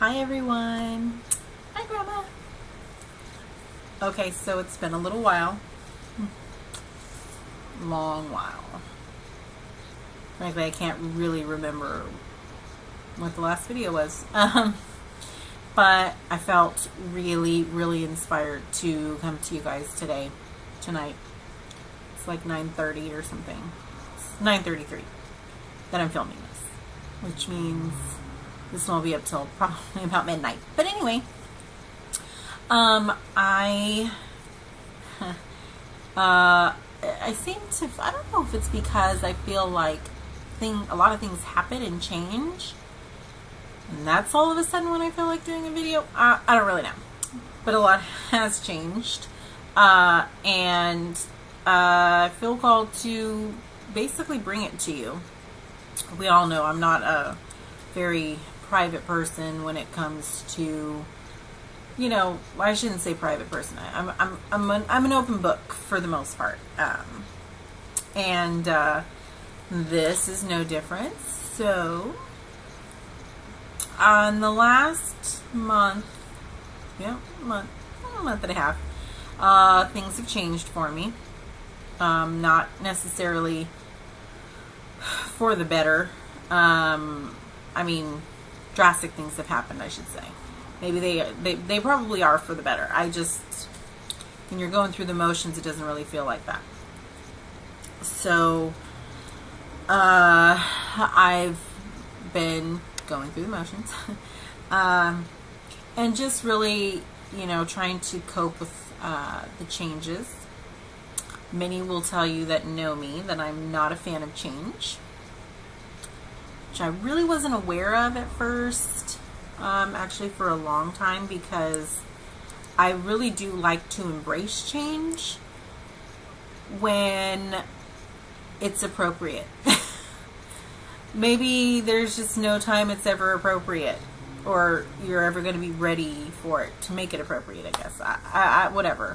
Hi everyone. Hi Grandma. Okay, so it's been a little while. Long while. Frankly, I can't really remember what the last video was. But I felt really inspired to come to you guys tonight. It's like 9:30 or something. It's 9:33 that I'm filming this, which means this won't be up till probably about midnight. But anyway, I seem to, I don't know if it's because I feel like a lot of things happen and change, and that's all of a sudden when I feel like doing a video. I don't really know, but a lot has changed, and I feel called to basically bring it to you. We all know I'm not a very private person when it comes to, I shouldn't say private person. I'm an open book for the most part, and this is no different. So, on the last month and a half, things have changed for me. Not necessarily for the better. Drastic things have happened, I should say. Maybe they probably are for the better. When you're going through the motions, it doesn't really feel like that. So, I've been going through the motions, and just really, trying to cope with the changes. Many will tell you that know me that I'm not a fan of change, which I really wasn't aware of at first, actually for a long time, because I really do like to embrace change when it's appropriate. Maybe there's just no time it's ever appropriate, or you're ever going to be ready for it to make it appropriate, I guess. Whatever.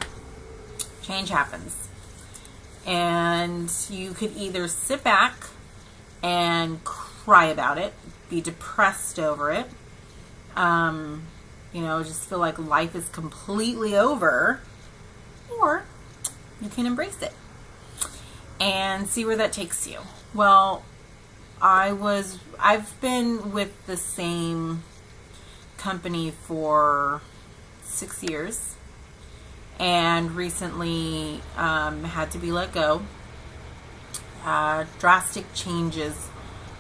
Change happens. And you could either sit back and cry about it, be depressed over it, just feel like life is completely over, or you can embrace it and see where that takes you. Well, I've been with the same company for 6 years, and recently had to be let go. Drastic changes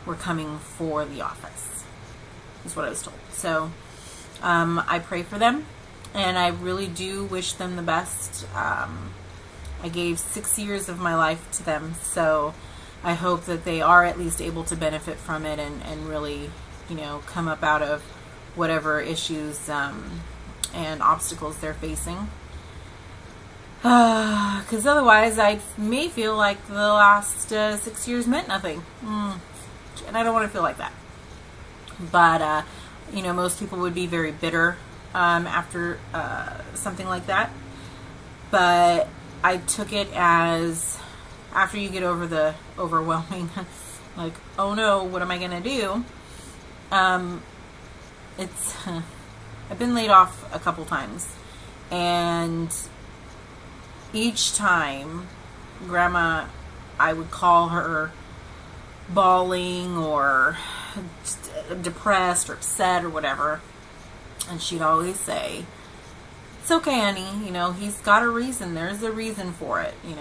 were coming for the office, is what I was told. So I pray for them, and I really do wish them the best. I gave 6 years of my life to them, so I hope that they are at least able to benefit from it and really, come up out of whatever issues and obstacles they're facing. Because otherwise I may feel like the last 6 years meant nothing. And I don't want to feel like that. But, most people would be very bitter after something like that. But I took it as, after you get over the overwhelming, like, oh no, what am I going to do? I've been laid off a couple times. And each time, Grandma, I would call her bawling or depressed or upset or whatever, and she'd always say, "It's okay, honey. He's got a reason. There's a reason for it. You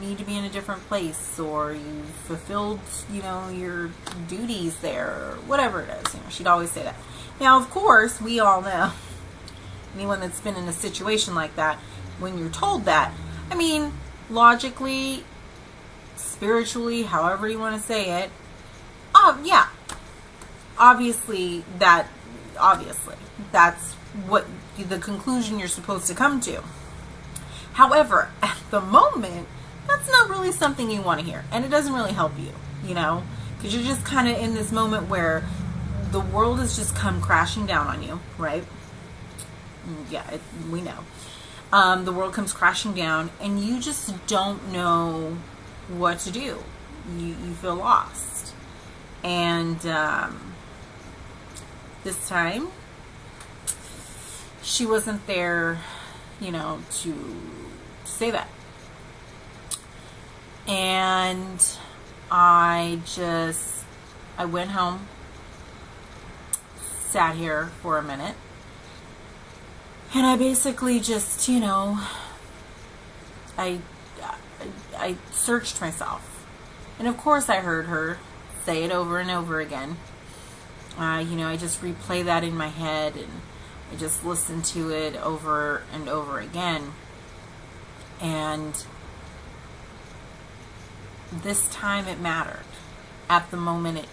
need to be in a different place, or you fulfilled, your duties there, or whatever it is." She'd always say that. Now, of course, we all know, anyone that's been in a situation like that, when you're told that, logically, spiritually, however you want to say it, yeah, obviously that's what the conclusion you're supposed to come to. However, at the moment, that's not really something you want to hear, and it doesn't really help you, because you're just kind of in this moment where the world has just come crashing down on you, right? Yeah, we know. The world comes crashing down, and you just don't know what to do. You feel lost. And this time, she wasn't there, to say that. And I went home, sat here for a minute, and I basically just, I searched myself. And of course I heard her say it over and over again. I just replay that in my head, and I just listened to it over and over again. And this time it mattered. At the moment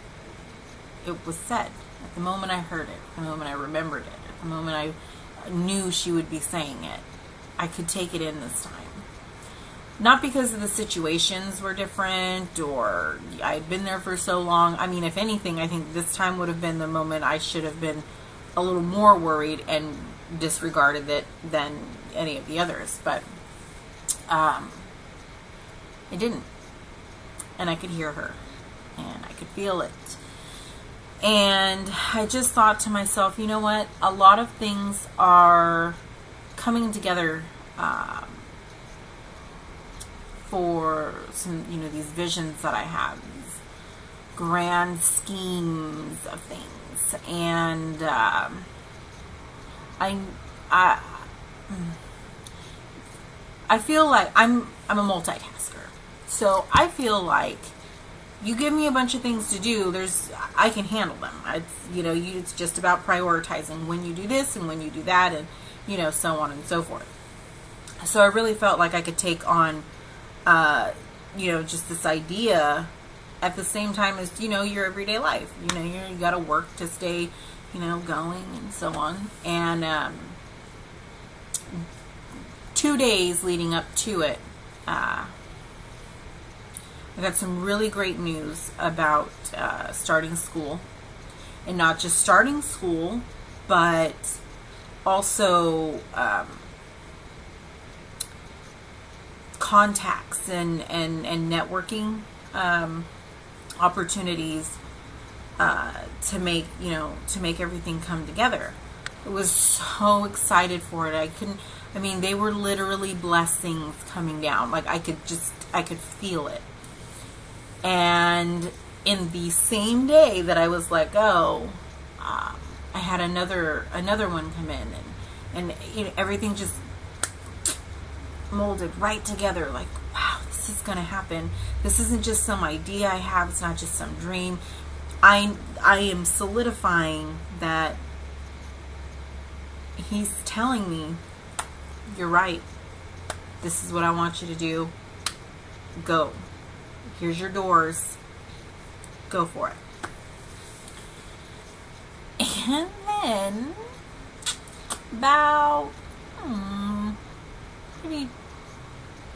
it was said. At the moment I heard it. At the moment I remembered it. At the moment I knew she would be saying it. I could take it in this time. Not because of the situations were different or I had been there for so long. I mean, if anything, I think this time would have been the moment I should have been a little more worried and disregarded it than any of the others. But I didn't. And I could hear her. And I could feel it. And I just thought to myself, you know what? A lot of things are coming together for some, these visions that I have, these grand schemes of things. And I feel like I'm a multitasker. So I feel like you give me a bunch of things to do, I can handle them. It's just about prioritizing when you do this and when you do that, and so on and so forth. So I really felt like I could take on just this idea at the same time as your everyday life. You got to work to stay going and so on. And 2 days leading up to it, I got some really great news about starting school. And not just starting school, but also contacts and networking opportunities to make everything come together. I was so excited for it. They were literally blessings coming down. Like I could feel it. And in the same day that I was let go, I had another one come in, and everything just molded right together. Like, wow, this is gonna happen. This isn't just some idea I have. It's not just some dream. I am solidifying that he's telling me, you're right. This is what I want you to do. Go. Here's your doors. Go for it. And then, about maybe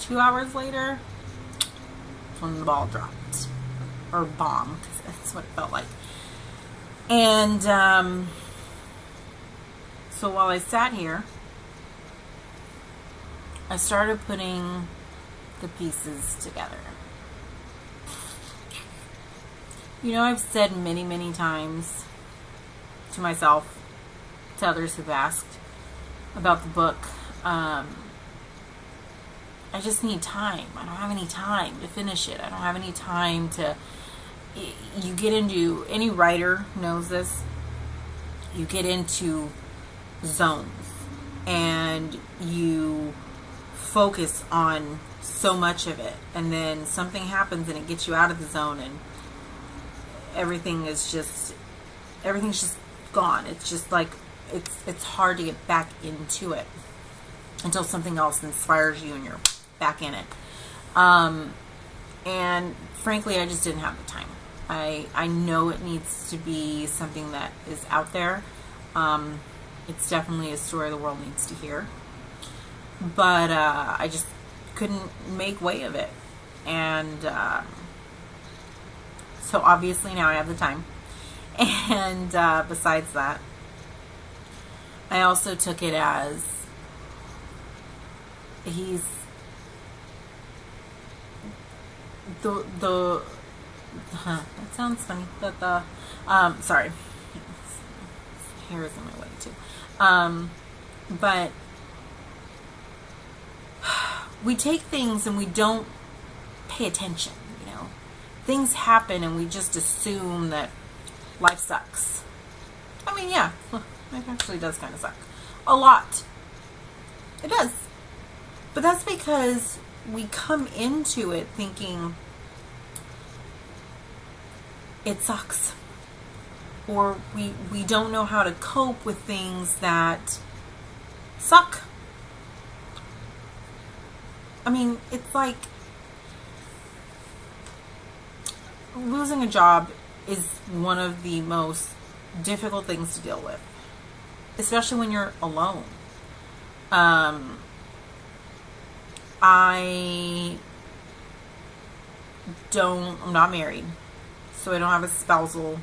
2 hours later, when the ball dropped. Or bombed, because that's what it felt like. And so while I sat here, I started putting the pieces together. I've said many, many times to myself, to others who've asked about the book, I just need time. I don't have any time to finish it. I don't have any time to... You get into... Any writer knows this. You get into zones. And you focus on so much of it. And then something happens and it gets you out of the zone, and everything's just gone. It's just like it's hard to get back into it until something else inspires you and you're back in it. And frankly, I just didn't have the time. I know it needs to be something that is out there. It's definitely a story the world needs to hear. But I just couldn't make way of it. And so obviously now I have the time. And besides that, I also took it as he's that sounds funny, but sorry, hair is in my way too. But we take things and we don't pay attention, you know. Things happen and we just assume that life sucks. I mean, yeah, life actually does kind of suck. A lot. It does. But that's because we come into it thinking it sucks. Or we don't know how to cope with things that suck. I mean, it's like losing a job is one of the most difficult things to deal with, especially when you're alone. I'm not married, so I don't have a spousal,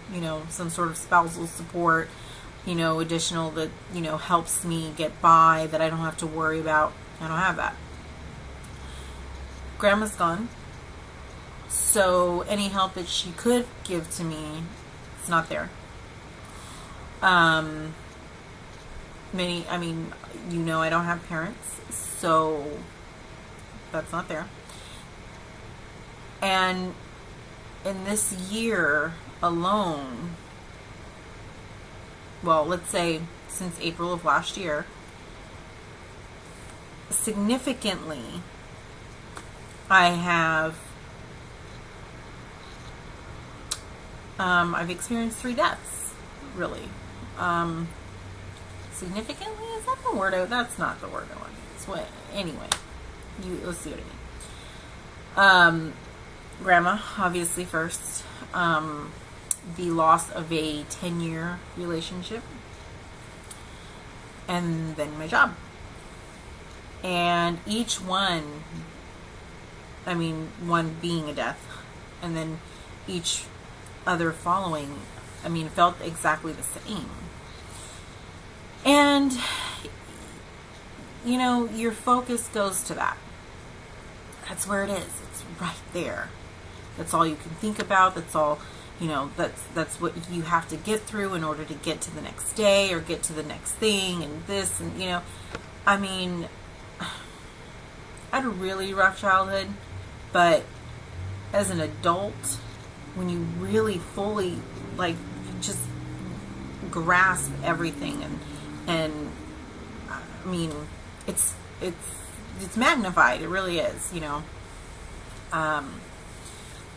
some sort of spousal support, additional that, helps me get by, that I don't have to worry about. I don't have that. Grandma's gone, so any help that she could give to me, it's not there. I don't have parents, so that's not there. And in this year alone, well, let's say since April of last year, significantly, I've experienced 3 deaths, really. Significantly, is that the word? That's not the word I want to use. Anyway, let's see what I mean. Grandma, obviously first. The loss of a 10-year relationship. And then my job. And each one, one being a death, and then each other following, felt exactly the same. And, your focus goes to that. That's where it is. It's right there. That's all you can think about. That's all, that's what you have to get through in order to get to the next day or get to the next thing and this and, I had a really rough childhood, but as an adult, when you really fully, just grasp everything and it's magnified. It really is,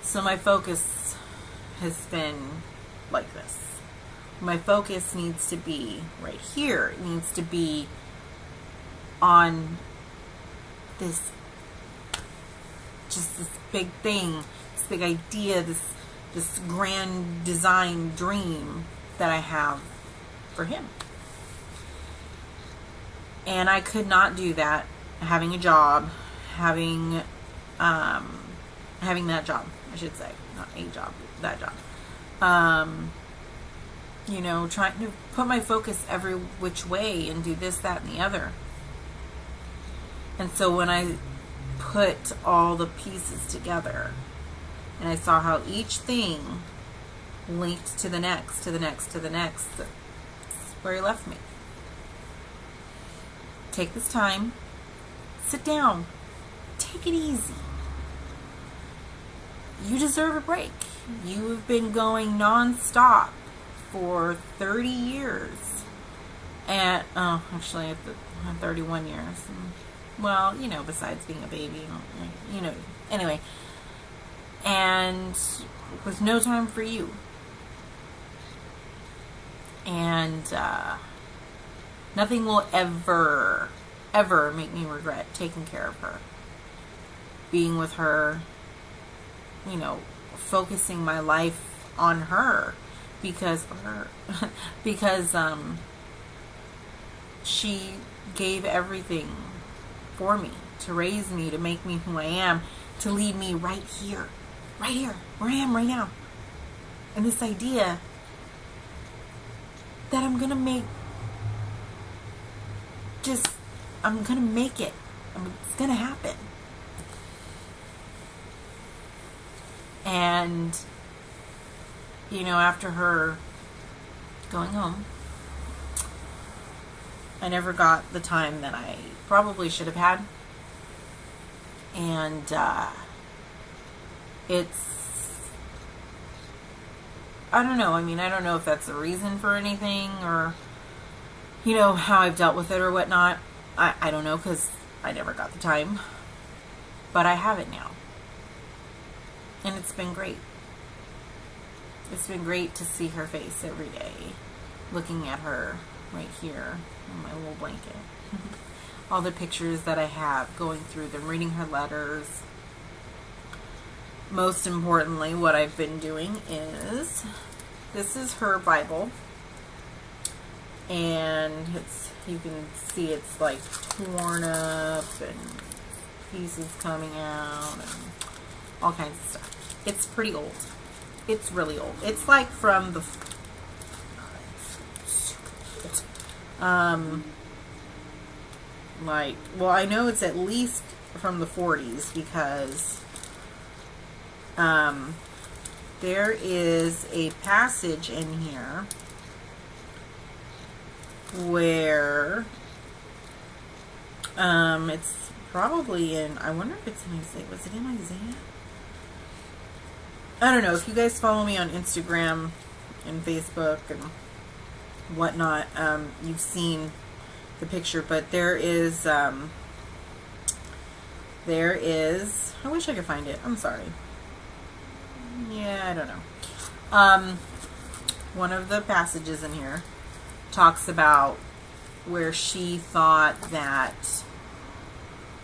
So my focus has been like this. My focus needs to be right here. It needs to be on this big thing, this big idea, this grand design dream that I have for him. And I could not do that having a job, having that job, I should say, not a job, that job. Trying to put my focus every which way and do this, that, and the other. And so when I put all the pieces together and I saw how each thing linked to the next, to the next, to the next, that's where he left me. Take this time, sit down, take it easy. You deserve a break. You have been going non-stop for 30 years. And, actually, 31 years. Well, besides being a baby, anyway. And with no time for you. And, nothing will ever make me regret taking care of her. Being with her, focusing my life on her because she gave everything for me, to raise me, to make me who I am, to lead me right here, where I am right now. And this idea that I'm going to make it. It's going to happen. And, after her going home, I never got the time that I probably should have had. And I don't know. I mean, I don't know if that's the reason for anything, or, how I've dealt with it or whatnot. I don't know, because I never got the time. But I have it now. And it's been great. It's been great to see her face every day. Looking at her right here on my little blanket. All the pictures that I have, going through them, reading her letters. Most importantly, what I've been doing is, this is her Bible. And you can see it's like torn up and pieces coming out and all kinds of stuff. It's pretty old. It's really old. It's like from the I know it's at least from the 40s, because there is a passage in here where it's probably in, I wonder if it's in Isaiah. Was it in Isaiah? I don't know. If you guys follow me on Instagram and Facebook and whatnot, you've seen the picture, but there is, I wish I could find it. I'm sorry. Yeah, I don't know. One of the passages in here talks about where she thought that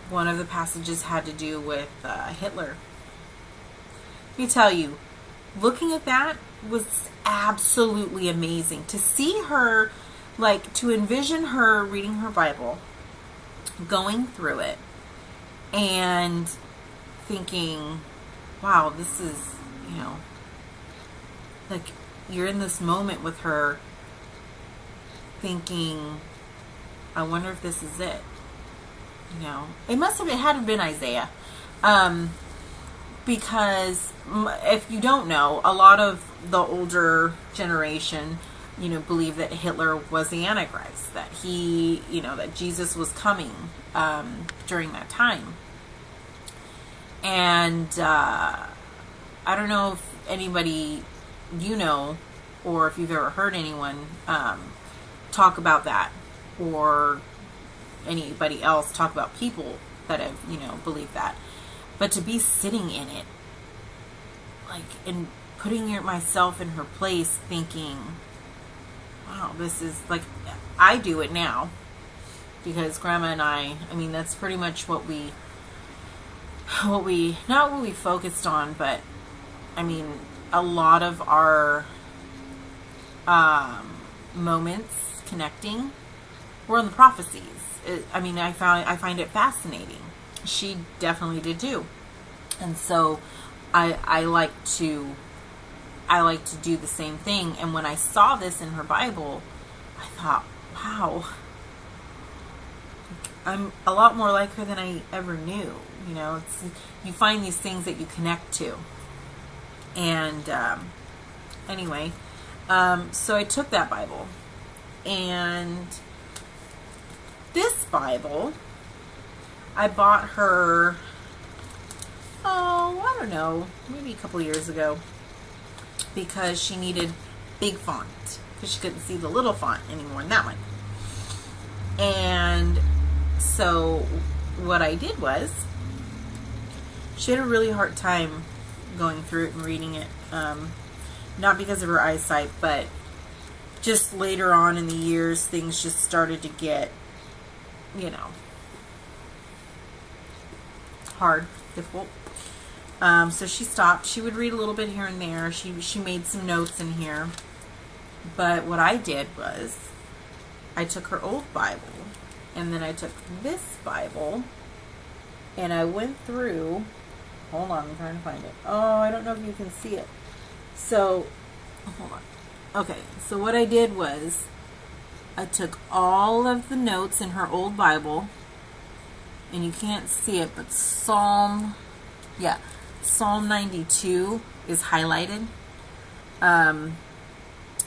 one of the passages had to do with Hitler. Let me tell you, looking at that was absolutely amazing. To see her, to envision her reading her Bible, going through it, and thinking, wow, this is, you're in this moment with her, thinking, I wonder if this is it. It had to have been Isaiah. Because if you don't know, a lot of the older generation, believe that Hitler was the Antichrist, that that Jesus was coming during that time. And I don't know if anybody or if you've ever heard anyone talk about that, or anybody else talk about people that have, believed that. But to be sitting in it, and putting myself in her place, thinking, wow, this is, I do it now. Because Grandma and I mean, that's pretty much what we, not what we focused on, but, I mean, a lot of our moments connecting were on the prophecies. I find it fascinating. She definitely did too. And so I like to do the same thing. And when I saw this in her Bible, I thought, wow, I'm a lot more like her than I ever knew. You find these things that you connect to. And anyway, so I took that Bible, and this Bible I bought her, I don't know, maybe a couple years ago, because she needed big font, because she couldn't see the little font anymore in that one. And so what I did was, she had a really hard time going through it and reading it, not because of her eyesight, but just later on in the years, things just started to get, hard, difficult. So she stopped. She would read a little bit here and there. She made some notes in here. But what I did was, I took her old Bible, and then I took this Bible, and I went through, hold on, I'm trying to find it. Oh, I don't know if you can see it. So, hold on. Okay, so what I did was, I took all of the notes in her old Bible, and you can't see it, but Psalm 92 is highlighted.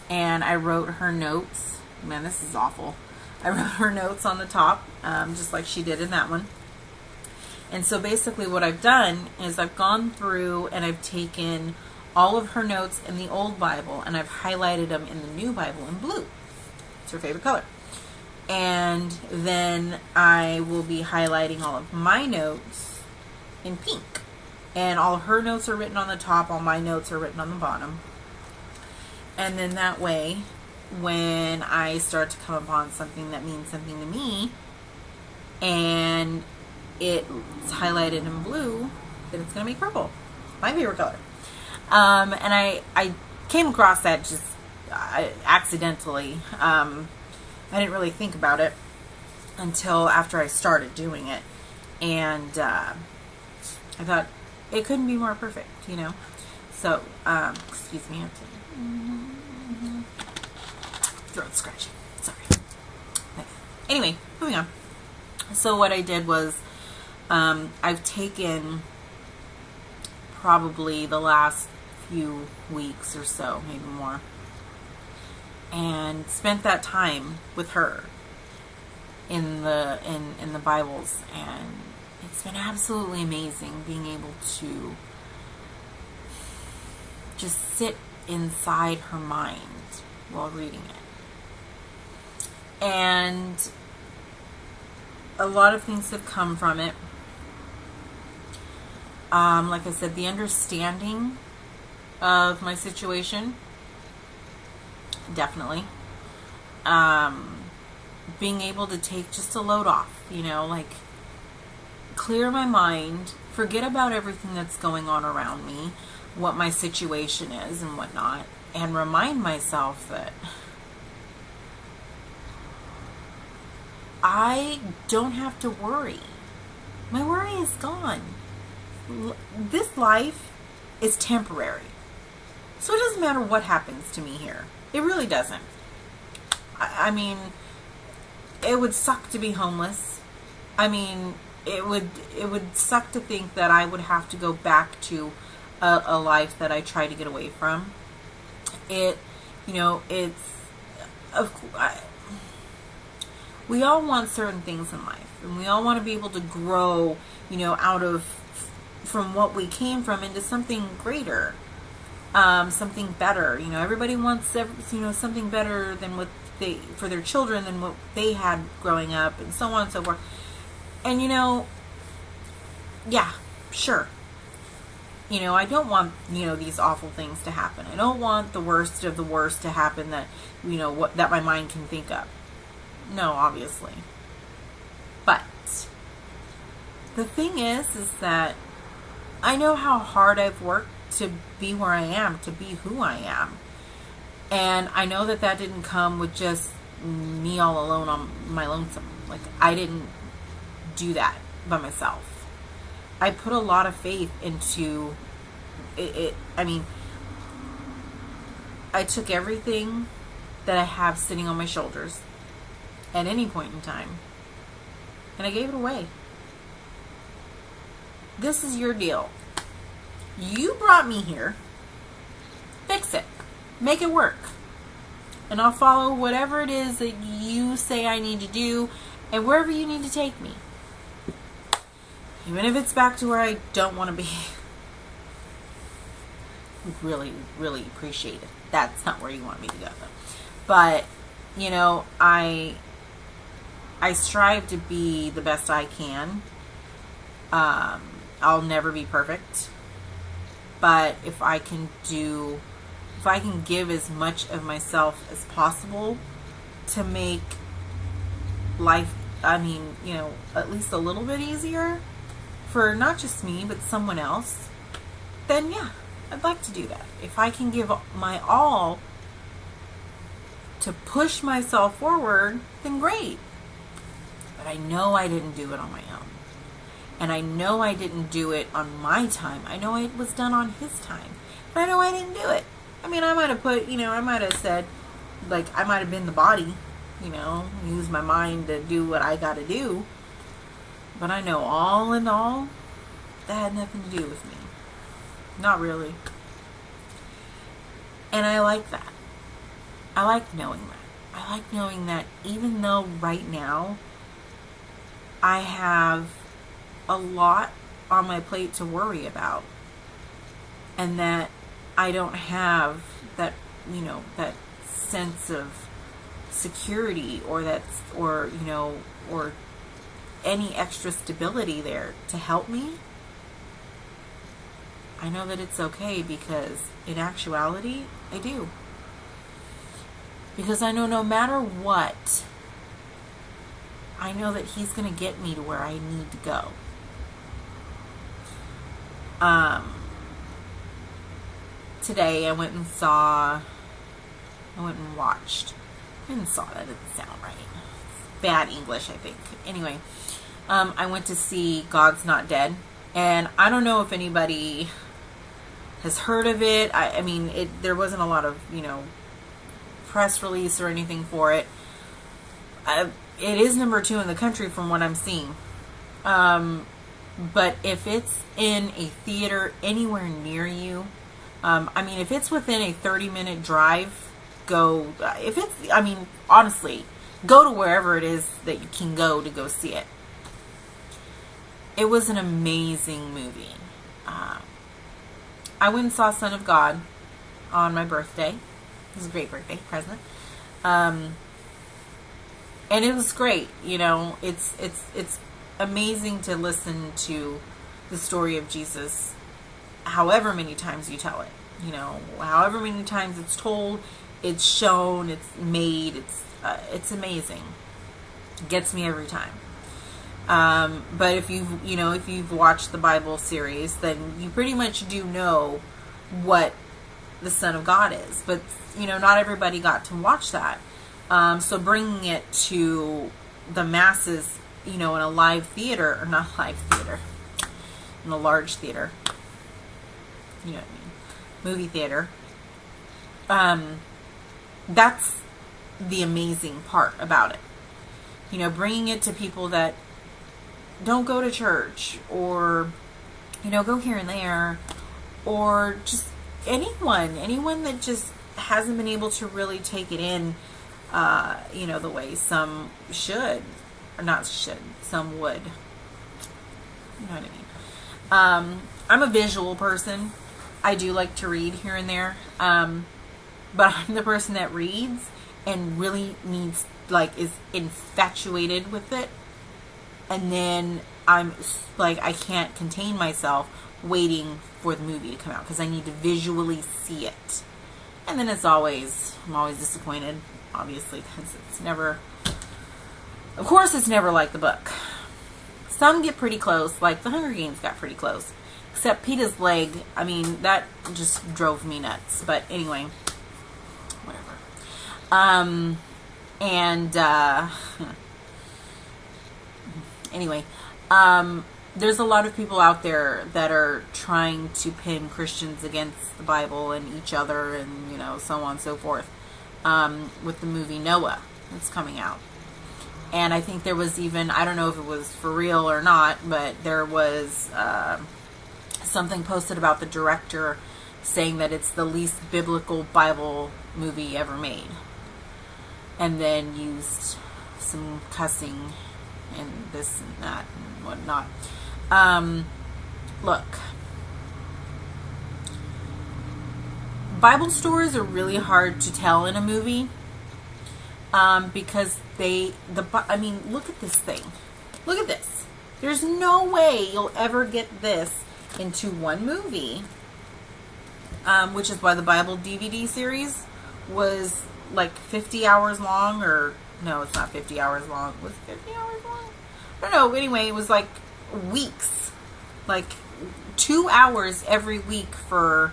And I wrote her notes. Man, this is awful. I wrote her notes on the top, just like she did in that one. And so basically what I've done is I've gone through and I've taken all of her notes in the old Bible and I've highlighted them in the new Bible in blue. It's her favorite color. And then I will be highlighting all of my notes in pink. And all of her notes are written on the top, all my notes are written on the bottom. And then that way, when I start to come upon something that means something to me, and it's highlighted in blue, then it's going to be purple. My favorite color. And I came across that just accidentally. I didn't really think about it until after I started doing it. And I thought it couldn't be more perfect, you know. So, excuse me, I have to throat scratching. Sorry. Anyway, moving on. So what I did was I've taken probably the last few weeks or so, maybe more, and spent that time with her in the Bibles, and it's been absolutely amazing being able to just sit inside her mind while reading it. And a lot of things have come from it. Like I said, the understanding of my situation, definitely. Being able to take just a load off, you know, like clear my mind, forget about everything that's going on around me, what my situation is and whatnot, and remind myself that I don't have to worry. My worry is gone. This life is temporary. So it doesn't matter what happens to me here. It really doesn't. I mean, it would suck to be homeless. I mean, it would suck to think that I would have to go back to a life that I tried to get away from. We all want certain things in life, and we all want to be able to grow, you know, from what we came from into something greater, something better. You know, everybody wants, something better than what for their children than what they had growing up, and so on and so forth. And yeah, sure. I don't want, these awful things to happen. I don't want the worst of the worst to happen that, that my mind can think of. No, obviously. But the thing is that I know how hard I've worked to be where I am, to be who I am. And I know that didn't come with just me all alone on my lonesome. Like, I didn't do that by myself. I put a lot of faith into it. I mean, I took everything that I have sitting on my shoulders at any point in time, and I gave it away. This is your deal. You brought me here. Fix it. Make it work. And I'll follow whatever it is that you say I need to do, and wherever you need to take me. Even if it's back to where I don't want to be. Really, really appreciate it. That's not where you want me to go, though. But, I strive to be the best I can. I'll never be perfect. But if I can give as much of myself as possible to make life, at least a little bit easier for not just me, but someone else, then yeah, I'd like to do that. If I can give my all to push myself forward, then great. But I know I didn't do it on my own. And I know I didn't do it on my time. I know it was done on his time. But I know I didn't do it. I might have I might have said, I might have been the body, use my mind to do what I got to do. But I know all in all, that had nothing to do with me. Not really. And I like that. I like knowing that. I like knowing that even though right now I have a lot on my plate to worry about, and that I don't have that, that sense of security, or or any extra stability there to help me, I know that it's okay, because in actuality, I do. Because I know no matter what, I know that He's going to get me to where I need to go. Today I went and watched. I didn't saw, that didn't sound right. Bad English, I think. Anyway, I went to see God's Not Dead. And I don't know if anybody has heard of it. I mean, there wasn't a lot of, press release or anything for it. It is number 2 in the country from what I'm seeing. But if it's in a theater anywhere near you, if it's within a 30-minute drive, go. Honestly, go to wherever it is that you can go to go see it. It was an amazing movie. I went and saw Son of God on my birthday. It was a great birthday present. And it was great. It's amazing to listen to the story of Jesus however many times you tell it. However many times it's told, it's shown, it's made, it's amazing. It gets me every time. But if you've watched the Bible series, then you pretty much do know what the Son of God is. But, not everybody got to watch that. So bringing it to the masses, in a live theater, or not live theater, in a large theater, you know what I mean, movie theater, that's the amazing part about it. Bringing it to people that don't go to church, or, go here and there, or just anyone that just hasn't been able to really take it in, the way some should, or not should, some would. You know what I mean? I'm a visual person. I do like to read here and there. But I'm the person that reads and really is infatuated with it. And then I'm like, I can't contain myself waiting for the movie to come out, because I need to visually see it. And then I'm always disappointed, obviously, because it's never like the book. Some get pretty close, like the Hunger Games got pretty close. Except Peeta's leg, that just drove me nuts. But anyway, whatever. There's a lot of people out there that are trying to pin Christians against the Bible and each other, and so on and so forth, with the movie Noah that's coming out. And I think there was even, I don't know if it was for real or not, but there was something posted about the director saying that it's the least biblical Bible movie ever made, and then used some cussing and this and that and whatnot. Look, Bible stories are really hard to tell in a movie, because look at this thing. Look at this. There's no way you'll ever get this into one movie, which is why the Bible DVD series was like 50 hours long, or no, it's not 50 hours long. Was it 50 hours long? I don't know. Anyway, it was like weeks, like 2 hours every week for,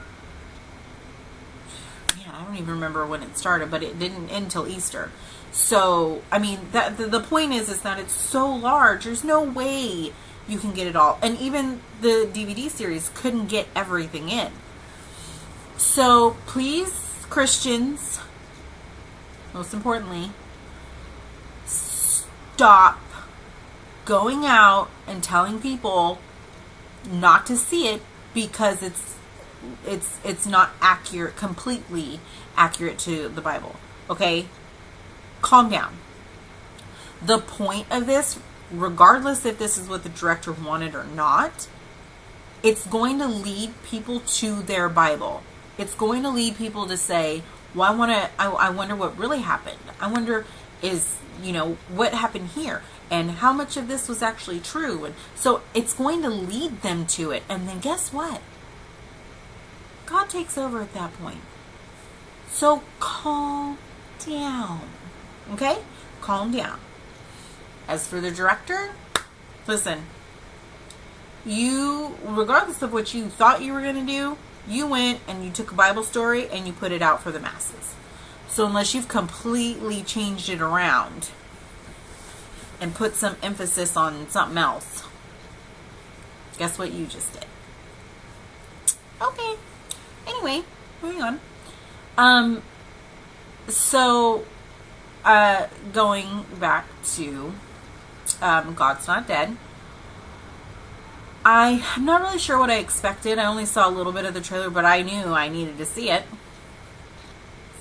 I don't even remember when it started, but it didn't end until Easter. So, the point is that it's so large, there's no way you can get it all. And even the DVD series couldn't get everything in. So, please, Christians, most importantly, stop going out and telling people not to see it because it's not accurate, completely accurate to the Bible. Okay? calm down. The point of this, regardless if this is what the director wanted or not, it's going to lead people to their Bible. It's going to lead people to say, well, I wonder what really happened. I wonder what happened here and how much of this was actually true. And so it's going to lead them to it. And then guess what? God takes over at that point. So calm down. Okay? Calm down. As for the director, listen, you, regardless of what you thought you were going to do, you went and you took a Bible story and you put it out for the masses. So unless you've completely changed it around and put some emphasis on something else, guess what you just did? Okay. Anyway, moving on. Going back to God's Not Dead. I'm not really sure what I expected. I only saw a little bit of the trailer, but I knew I needed to see it.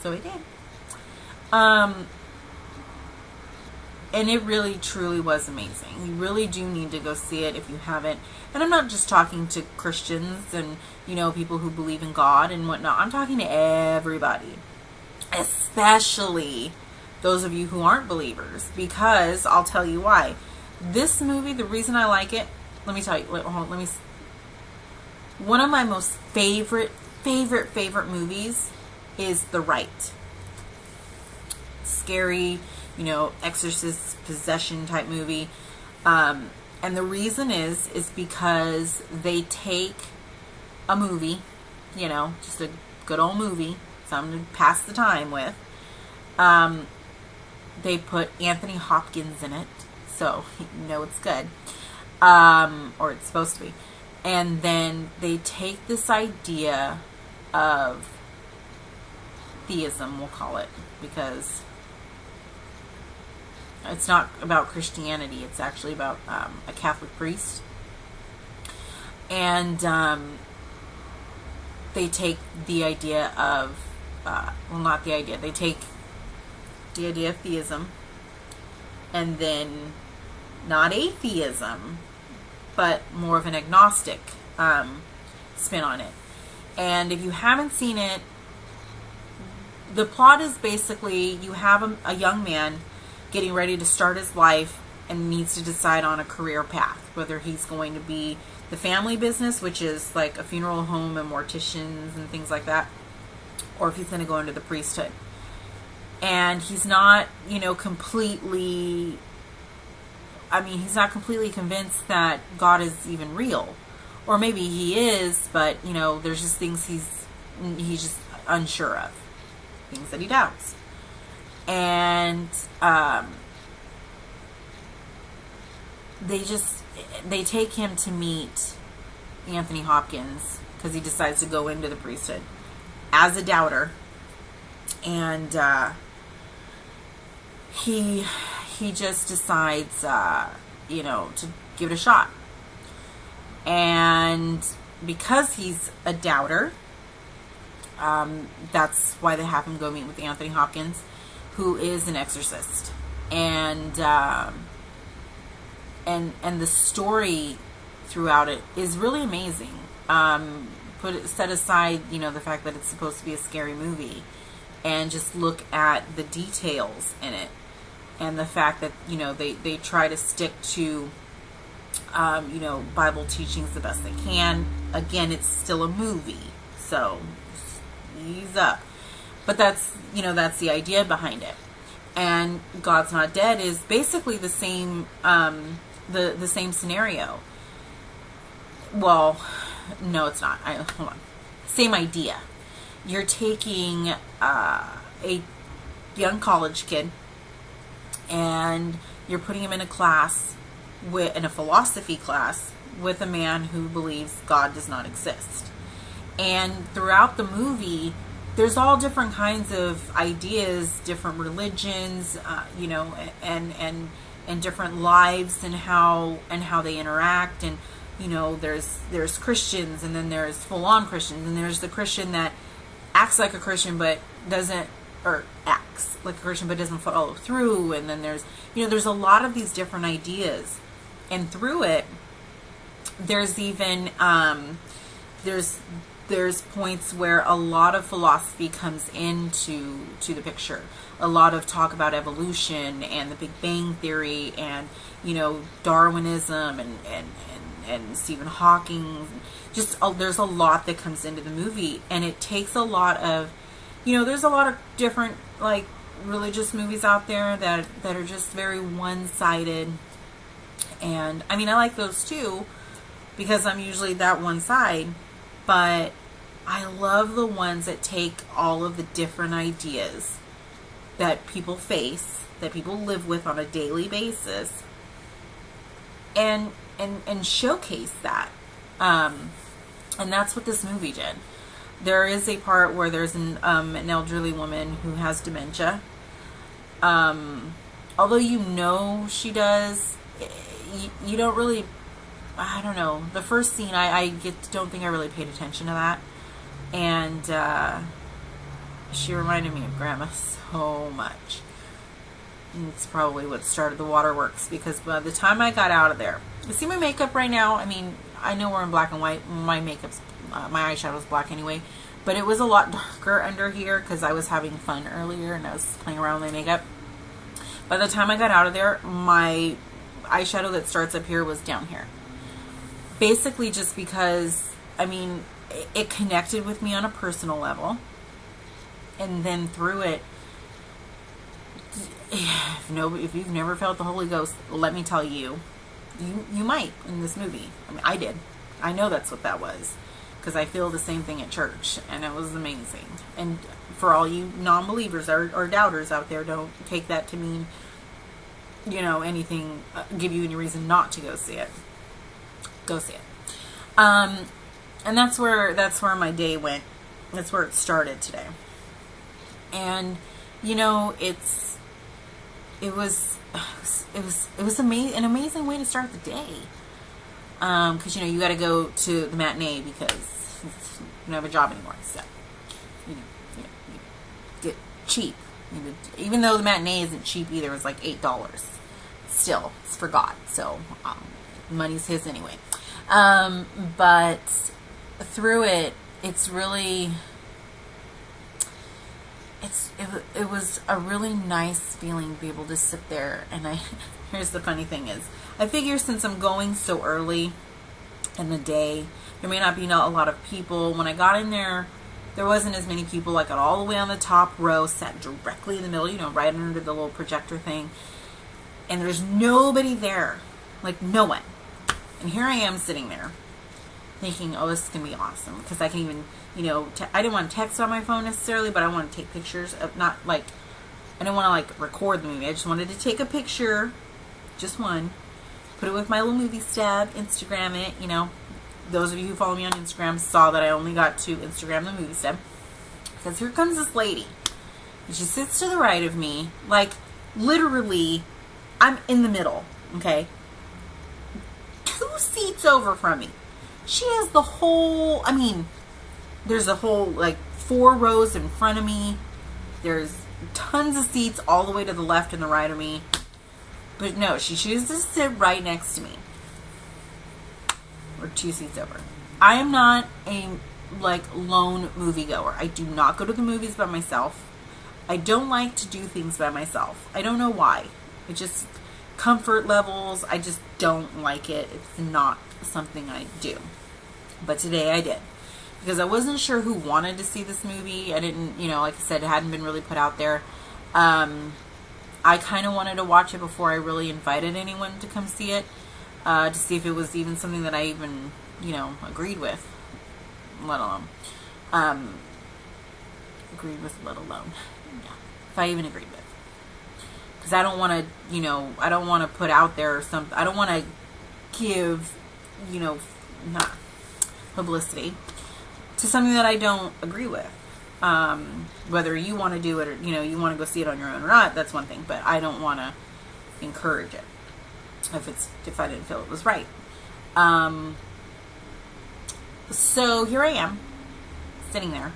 So I did. And it really, truly was amazing. You really do need to go see it if you haven't. And I'm not just talking to Christians and, people who believe in God and whatnot. I'm talking to everybody. Especially those of you who aren't believers. Because I'll tell you why. This movie, the reason I like it, let me tell you. One of my most favorite movies is The Rite. Scary, exorcist possession type movie. And the reason is because they take a movie, just a good old movie, something to pass the time with. They put Anthony Hopkins in it, so it's good. Or it's supposed to be. And then they take this idea of theism, we'll call it, because it's not about Christianity. It's actually about a Catholic priest. And they take the idea of, they take the idea of theism and then not atheism, but more of an agnostic spin on it. And if you haven't seen it, the plot is basically you have a young man getting ready to start his life and needs to decide on a career path, whether he's going to be the family business, which is like a funeral home and morticians and things like that, or if he's going to go into the priesthood. And he's not, completely... he's not completely convinced that God is even real. Or maybe he is, but, there's just things he's just unsure of. Things that he doubts. And they take him to meet Anthony Hopkins because he decides to go into the priesthood as a doubter. And he just decides, to give it a shot. And because he's a doubter, that's why they have him go meet with Anthony Hopkins, who is an exorcist. And the story throughout it is really amazing. Set aside, the fact that it's supposed to be a scary movie, and just look at the details in it. And the fact that, they try to stick to, Bible teachings the best they can. Again, it's still a movie, so ease up. But that's the idea behind it. And God's Not Dead is basically the same, the same scenario. Well, no, it's not. Hold on. Same idea. You're taking a young college kid, and you're putting him in a class, in a philosophy class, with a man who believes God does not exist. And throughout the movie, there's all different kinds of ideas, different religions, and different lives, and how they interact. And there's Christians, and then there's full-on Christians, and there's the Christian that acts like a Christian but doesn't or acts like a Christian but doesn't follow through. And then there's a lot of these different ideas, and through it there's even there's points where a lot of philosophy comes into the picture. A lot of talk about evolution and the Big Bang Theory, and Darwinism, and Stephen Hawking. Just there's a lot that comes into the movie, and it takes a lot of, there's a lot of different like religious movies out there that are just very one-sided, and I mean I like those too because I'm usually that one side, but I love the ones that take all of the different ideas that people face, that people live with on a daily basis, and showcase that. And that's what this movie did. There is a part where there's an elderly woman who has dementia. Although she does, you don't really, I don't know. The first scene, don't think I really paid attention to that. And she reminded me of Grandma so much. And it's probably what started the waterworks, because by the time I got out of there, you see my makeup right now? I mean, I know we're in black and white. My makeup's, my eyeshadow's black anyway. But it was a lot darker under here because I was having fun earlier and I was playing around with my makeup. By the time I got out of there, my eyeshadow that starts up here was down here. Basically just because, I mean, it connected with me on a personal level. And then through it, if you've never felt the Holy Ghost, let me tell you, you might in this movie. I mean, I did. I know that's what that was, because I feel the same thing at church, and it was amazing. And for all you non-believers or doubters out there, don't take that to mean, anything, give you any reason not to go see it. Go see it. And that's where my day went. That's where it started today. And it was an amazing way to start the day. Because you got to go to the matinee because you don't have a job anymore. So you get cheap. Even though the matinee isn't cheap either, it's like $8. Still, it's for God. So money's his anyway. But through it, it's really. It was a really nice feeling to be able to sit there, and here's the funny thing is, I figure since I'm going so early in the day, there may not be a lot of people. When I got in there wasn't as many people. I got all the way on the top row, sat directly in the middle, right under the little projector thing, and there's nobody there, like no one. And here I am sitting there thinking, oh, this is going to be awesome, because I can even, I didn't want to text on my phone necessarily, but I want to take pictures of, not like, I didn't want to record the movie. I just wanted to take a picture, just one, put it with my little movie stab, Instagram it, Those of you who follow me on Instagram saw that I only got to Instagram the movie stub. Because here comes this lady. And she sits to the right of me, literally, I'm in the middle, okay? 2 seats over from me. She has the whole, there's a whole, 4 rows in front of me. There's tons of seats all the way to the left and the right of me. But no, she chooses to sit right next to me. Or 2 seats over. I am not a, lone moviegoer. I do not go to the movies by myself. I don't like to do things by myself. I don't know why. It just, comfort levels, I just don't like it. It's not something I do. But today I did. Because I wasn't sure who wanted to see this movie. I didn't, like I said, it hadn't been really put out there. I kind of wanted to watch it before I really invited anyone to come see it. To see if it was even something that I even, agreed with. Let alone. Agreed with, let alone. Yeah. If I even agreed with. Because I don't want to, I don't want to put out there something. I don't want to give, not publicity to something that I don't agree with. Whether you want to do it or, you want to go see it on your own or not, that's one thing. But I don't want to encourage it if I didn't feel it was right. So here I am, sitting there.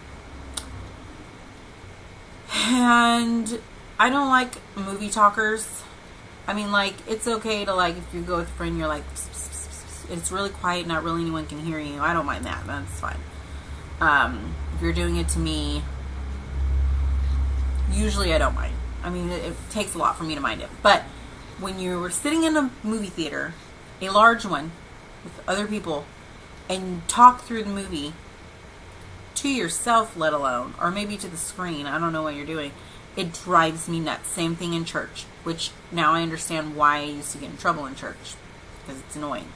And I don't like movie talkers. I mean, like, it's okay to, like, if you go with a friend, you're like, pss, pss, pss, pss. It's really quiet, not really anyone can hear you. I don't mind that. That's fine. If you're doing it to me, usually I don't mind. I mean, it takes a lot for me to mind it. But when you're sitting in a movie theater, a large one, with other people, and talk through the movie to yourself, let alone, or maybe to the screen, I don't know what you're doing, it drives me nuts. Same thing in church, which now I understand why I used to get in trouble in church, because it's annoying.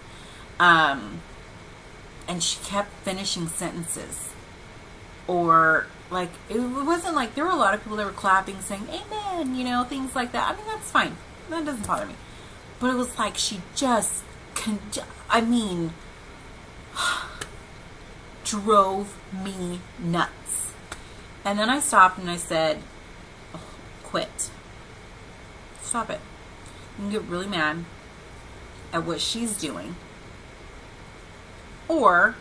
And she kept finishing sentences. Or, like, it wasn't like, there were a lot of people that were clapping, saying, amen, you know, things like that. I mean, that's fine. That doesn't bother me. But it was like, she just, drove me nuts. And then I stopped and I said, oh, quit. Stop it. You can get really mad at what she's doing. Or,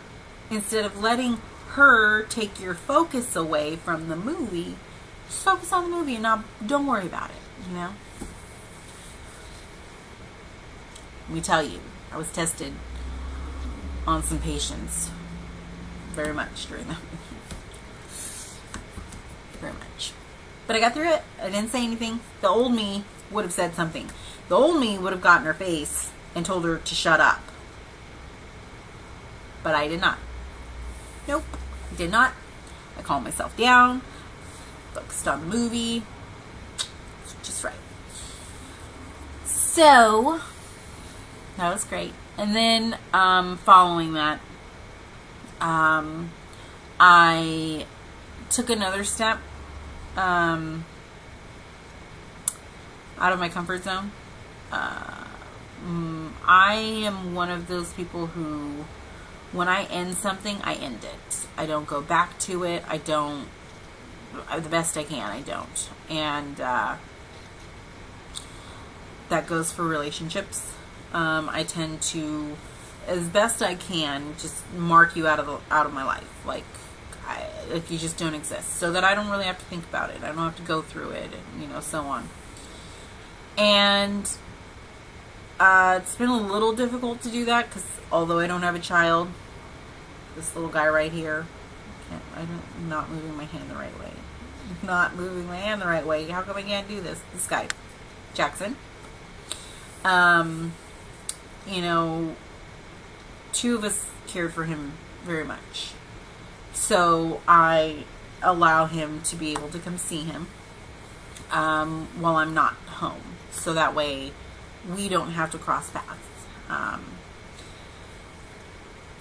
instead of letting her take your focus away from the movie, just focus on the movie and don't worry about it, you know? Let me tell you, I was tested on some patience very much during that movie. Very much. But I got through it. I didn't say anything. The old me would have said something. The old me would have gotten her face and told her to shut up. But I did not. Nope. I did not. I calmed myself down. Focused on the movie. Just right. So, that was great. And then, following that, I took another step out of my comfort zone. I am one of those people who, when I end something, I end it. I don't go back to it. I don't, the best I can, I don't. And that goes for relationships. I tend to, as best I can, just mark you out of my life. Like you just don't exist, so that I don't really have to think about it. I don't have to go through it, and so on. And it's been a little difficult to do that because although I don't have a child, this little guy right here, I'm not moving my hand the right way. Not moving my hand the right way. How come I can't do this? This guy, Jackson. Two of us cared for him very much. So I allow him to be able to come see him while I'm not home. So that way we don't have to cross paths.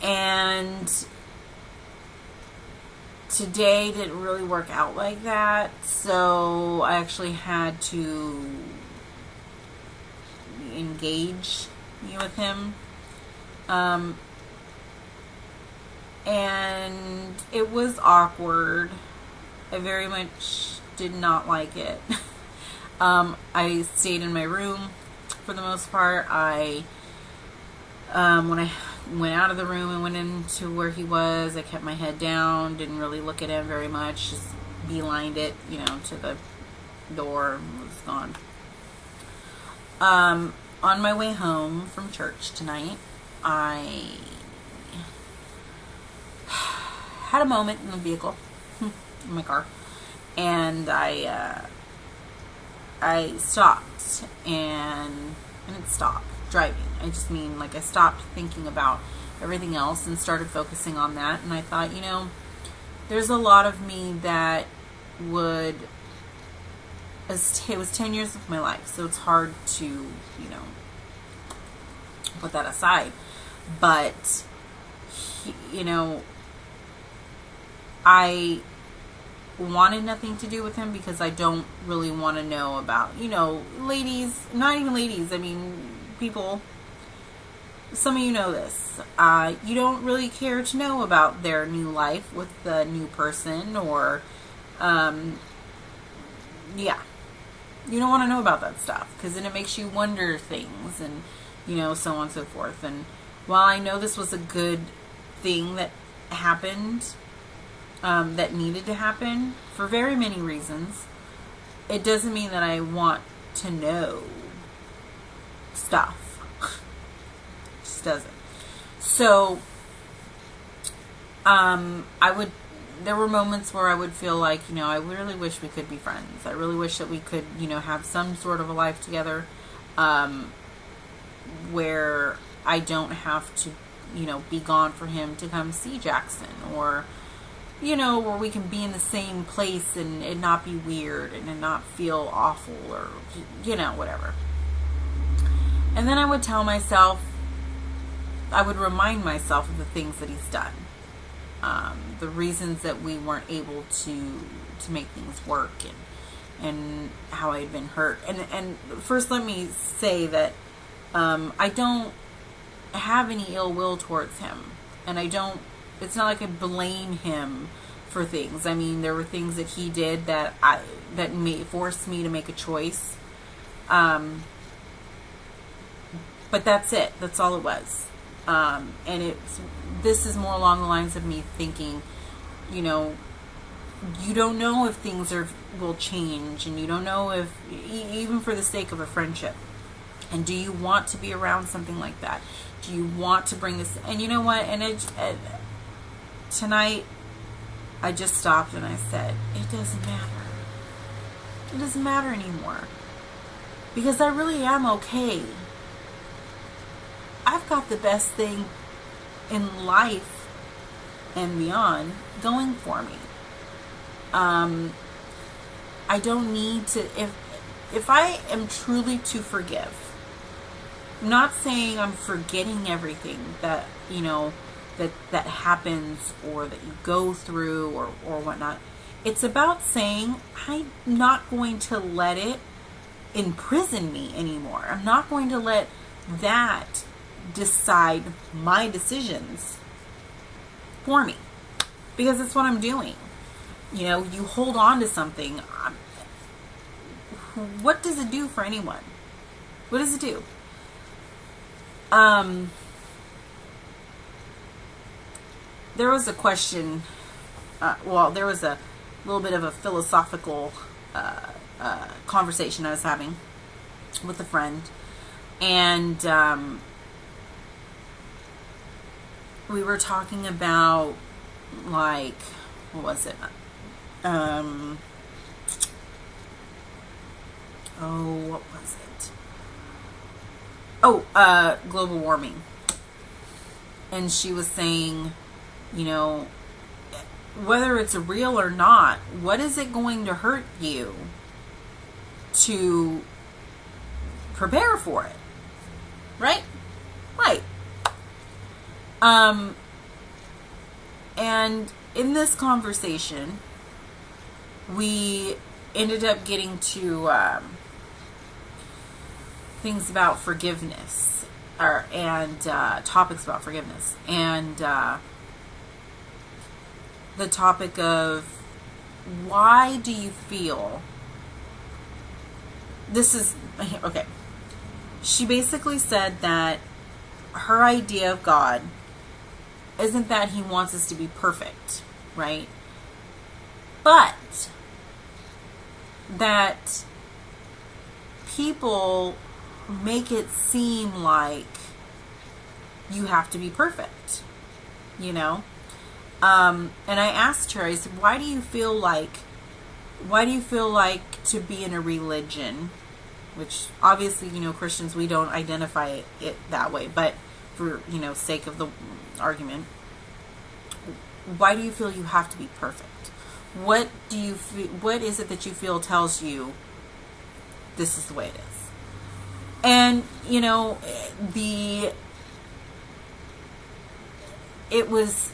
And today didn't really work out like that. So I actually had to engage with him. And it was awkward. I very much did not like it. I stayed in my room for the most part. When I went out of the room and went into where he was, I kept my head down, didn't really look at him very much, just beelined it, to the door and was gone. On my way home from church tonight, I had a moment in the vehicle, in my car, and I stopped, and it stopped driving. I just mean, like, I stopped thinking about everything else and started focusing on that, and I thought, there's a lot of me that would, it was 10 years of my life, so it's hard to, put that aside, but, I wanted nothing to do with him because I don't really want to know about, ladies, not even ladies, I mean, people, some of you know this, you don't really care to know about their new life with the new person, or, yeah, you don't want to know about that stuff, because then it makes you wonder things, and, so on and so forth. And while I know this was a good thing that happened, that needed to happen for very many reasons, it doesn't mean that I want to know stuff. It just doesn't. So, there were moments where I would feel like, I really wish we could be friends. I really wish that we could, have some sort of a life together, where I don't have to, be gone for him to come see Jackson, or, where we can be in the same place and it not be weird and it not feel awful, or, whatever. And then I would tell myself, I would remind myself of the things that he's done. The reasons that we weren't able to make things work, and how I had been hurt. And first let me say that I don't have any ill will towards him. And it's not like I blame him for things. I mean, there were things that he did that forced me to make a choice. But that's it. That's all it was. And this is more along the lines of me thinking, you don't know if things will change, and you don't know if, even for the sake of a friendship. And do you want to be around something like that? Do you want to bring this? And you know what? And tonight, I just stopped and I said, it doesn't matter. It doesn't matter anymore. Because I really am okay. I've got the best thing in life and beyond going for me. I don't need to, if I am truly to forgive, I'm not saying I'm forgetting everything that, that happens, or that you go through, or whatnot. It's about saying, I'm not going to let it imprison me anymore. I'm not going to let that decide my decisions for me, because that's what I'm doing. You hold on to something. What does it do for anyone? What does it do? There was a question, there was a little bit of a philosophical conversation I was having with a friend, and we were talking about, like, what was it? What was it? Global warming. And she was saying, whether it's real or not, what is it going to hurt you to prepare for it? Right? Right. And in this conversation, we ended up getting to things about forgiveness, and topics about forgiveness, and the topic of, why do you feel, this is, okay, she basically said that her idea of God isn't that he wants us to be perfect, right? But that people make it seem like you have to be perfect, And I asked her, I said, why do you feel like to be in a religion, which obviously, Christians, we don't identify it that way, but for, sake of the argument, why do you feel you have to be perfect? What is it that you feel tells you this is the way it is? And, it was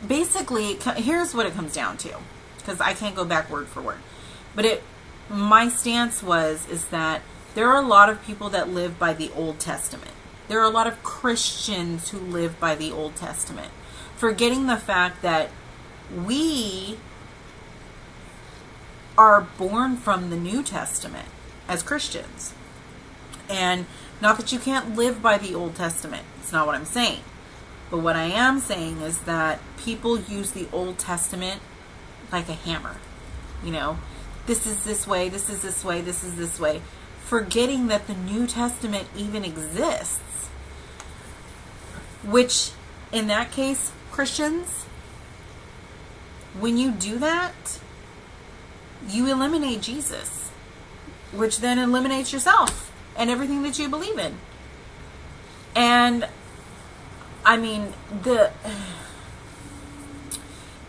basically, here's what it comes down to, because I can't go back word for word, but my stance is that there are a lot of people that live by the Old Testament. There are a lot of Christians who live by the Old Testament, forgetting the fact that we are born from the New Testament as Christians. And not that you can't live by the Old Testament. It's not what I'm saying. But what I am saying is that people use the Old Testament like a hammer. this is this way, this is this way, this is this way, forgetting that the New Testament even exists. Which, in that case, Christians, when you do that, you eliminate Jesus, which then eliminates yourself and everything that you believe in. And I mean,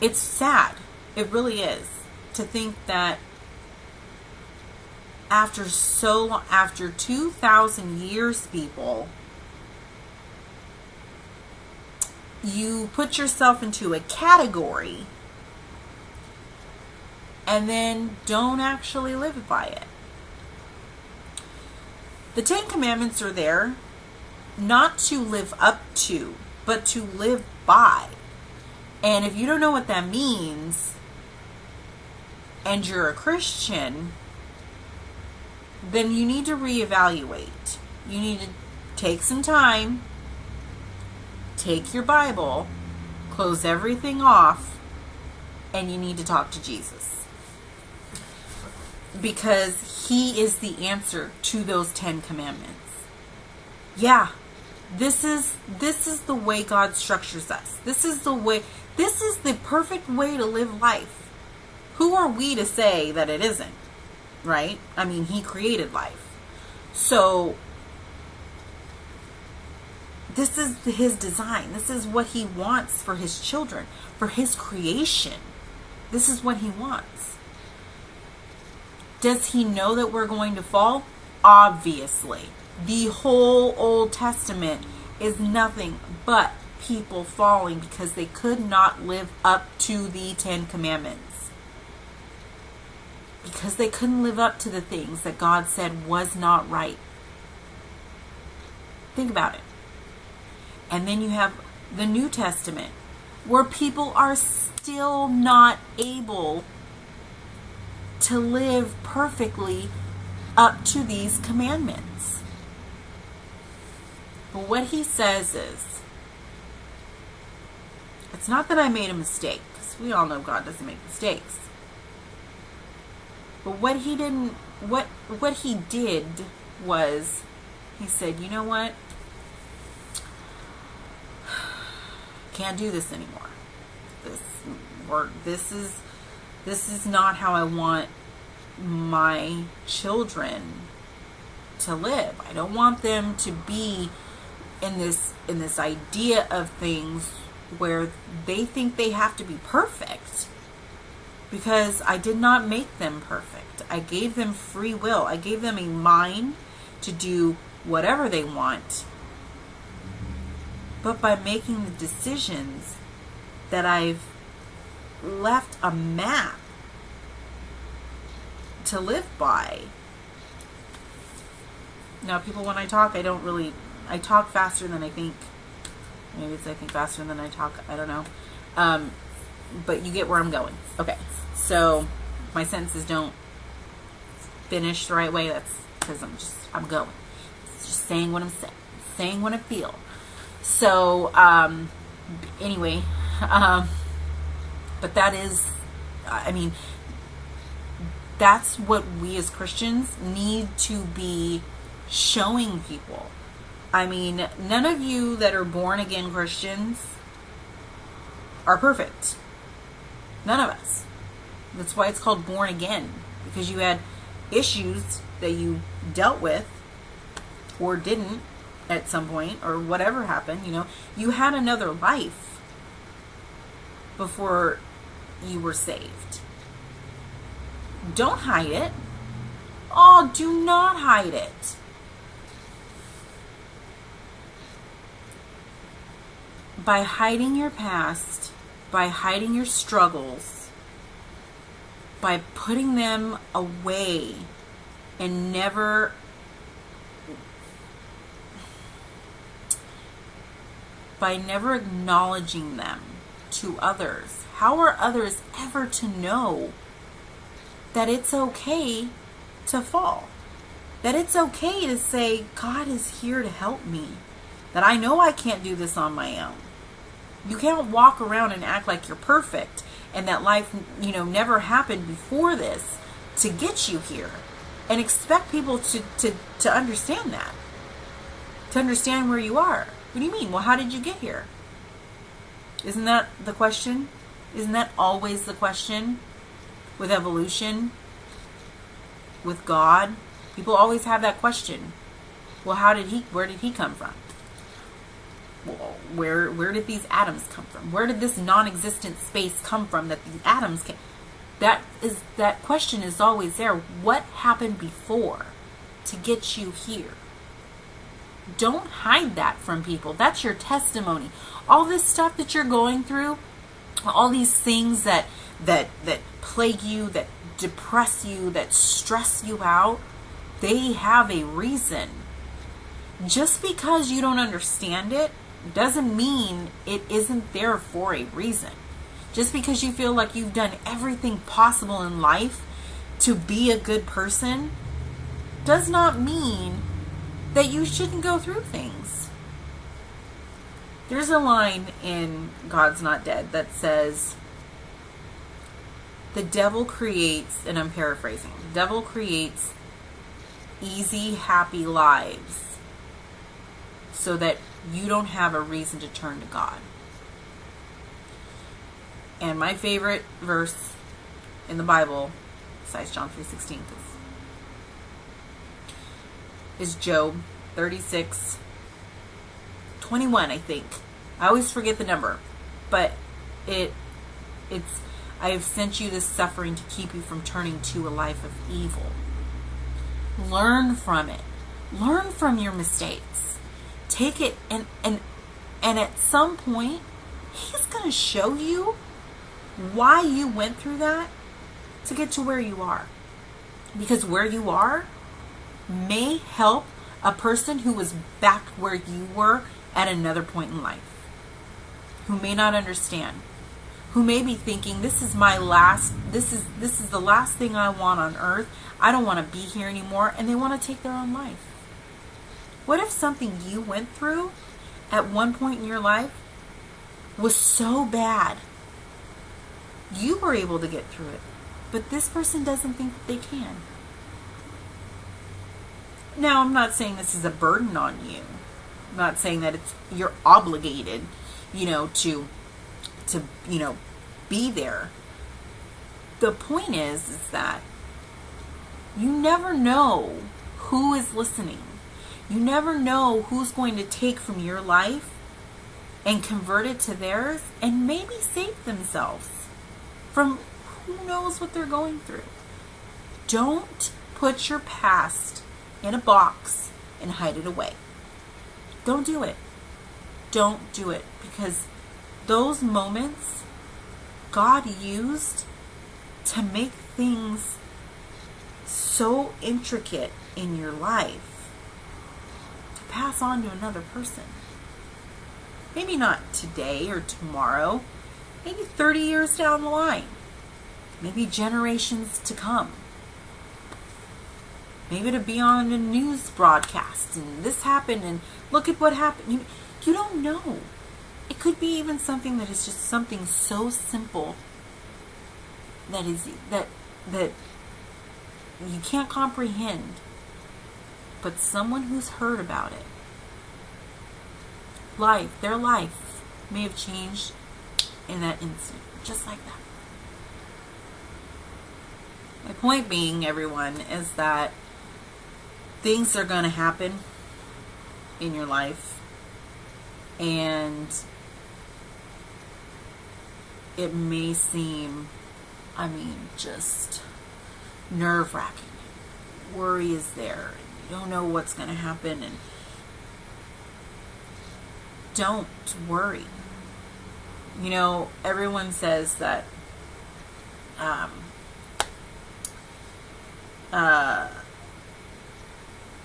it's sad. It really is, to think that after so long, after 2,000 years, people, you put yourself into a category and then don't actually live by it. The 10 Commandments are there not to live up to, but to live by. And if you don't know what that means, and you're a Christian, then you need to reevaluate. You need to take some time, take your Bible, close everything off, and you need to talk to Jesus. Because he is the answer to those 10 commandments. Yeah, this is the way God structures us. This is the perfect way to live life. Who are we to say that it isn't? Right? I mean, he created life. So, this is his design. This is what he wants for his children, for his creation. This is what he wants. Does he know that we're going to fall? Obviously. The whole Old Testament is nothing but people falling because they could not live up to the 10 Commandments. Because they couldn't live up to the things that God said was not right. Think about it. And then you have the New Testament, where people are still not able to live perfectly up to these commandments. But what he says is, it's not that I made a mistake, because we all know God doesn't make mistakes. But what he did was, he said, you know what? Can't do this anymore. This is not how I want my children to live. I don't want them to be in this idea of things where they think they have to be perfect, because I did not make them perfect. I gave them free will. I gave them a mind to do whatever they want. But by making the decisions that I've left a map to live by. Now, people, when I talk, I talk faster than I think. Maybe it's I think faster than I talk. I don't know. But you get where I'm going. Okay. So, my sentences don't finish the right way. That's because I'm going. It's just saying what I'm saying what I feel. So, anyway, but that is, I mean, that's what we as Christians need to be showing people. I mean, none of you that are born again Christians are perfect. None of us. That's why it's called born again, because you had issues that you dealt with or didn't at some point, or whatever happened. You had another life before you were saved. Don't hide it. Oh, do not hide it. By hiding your past, by hiding your struggles, by putting them away and never acknowledging them to others, how are others ever to know that it's okay to fall? That it's okay to say, God is here to help me. That I know I can't do this on my own. You can't walk around and act like you're perfect and that life, never happened before this to get you here, and expect people to understand that, to understand where you are. What do you mean? Well, how did you get here? Isn't that the question? Isn't that always the question with evolution, with God? People always have that question. Well, where did he come from? Well, where did these atoms come from? Where did this non-existent space come from that these atoms came? That question is always there. What happened before to get you here? Don't hide that from people. That's your testimony. All this stuff that you're going through, all these things that plague you, that depress you, that stress you out, they have a reason. Just because you don't understand it doesn't mean it isn't there for a reason. Just because you feel like you've done everything possible in life to be a good person does not mean that you shouldn't go through things. There's a line in God's Not Dead that says, the devil creates, and I'm paraphrasing, the devil creates easy, happy lives so that you don't have a reason to turn to God. And my favorite verse in the Bible, besides John 3:16, is Job 36:21, I think. I always forget the number, but it's I have sent you this suffering to keep you from turning to a life of evil. Learn from it. Learn from your mistakes. Take it and at some point, he's going to show you why you went through that to get to where you are. Because where you are may help a person who was back where you were at another point in life, who may not understand, who may be thinking, this is the last thing I want on earth. I don't want to be here anymore, and they want to take their own life. What if something you went through at one point in your life was so bad you were able to get through it, but this person doesn't think that they can? Now, I'm not saying this is a burden on you. I'm not saying that you're obligated, to be there. The point is that you never know who is listening. You never know who's going to take from your life and convert it to theirs and maybe save themselves from who knows what they're going through. Don't put your past in a box and hide it away. Don't do it. Don't do it, because those moments God used to make things so intricate in your life to pass on to another person. Maybe not today or tomorrow, maybe 30 years down the line, maybe generations to come. Maybe to be on a news broadcast and this happened and look at what happened. You don't know. It could be even something that is just something so simple that you can't comprehend, but someone who's heard about it, their life may have changed in that instant, just like that. My point being, everyone, is that things are going to happen in your life, and it may seem, just nerve-wracking. Worry is there. You don't know what's going to happen, and don't worry. Everyone says that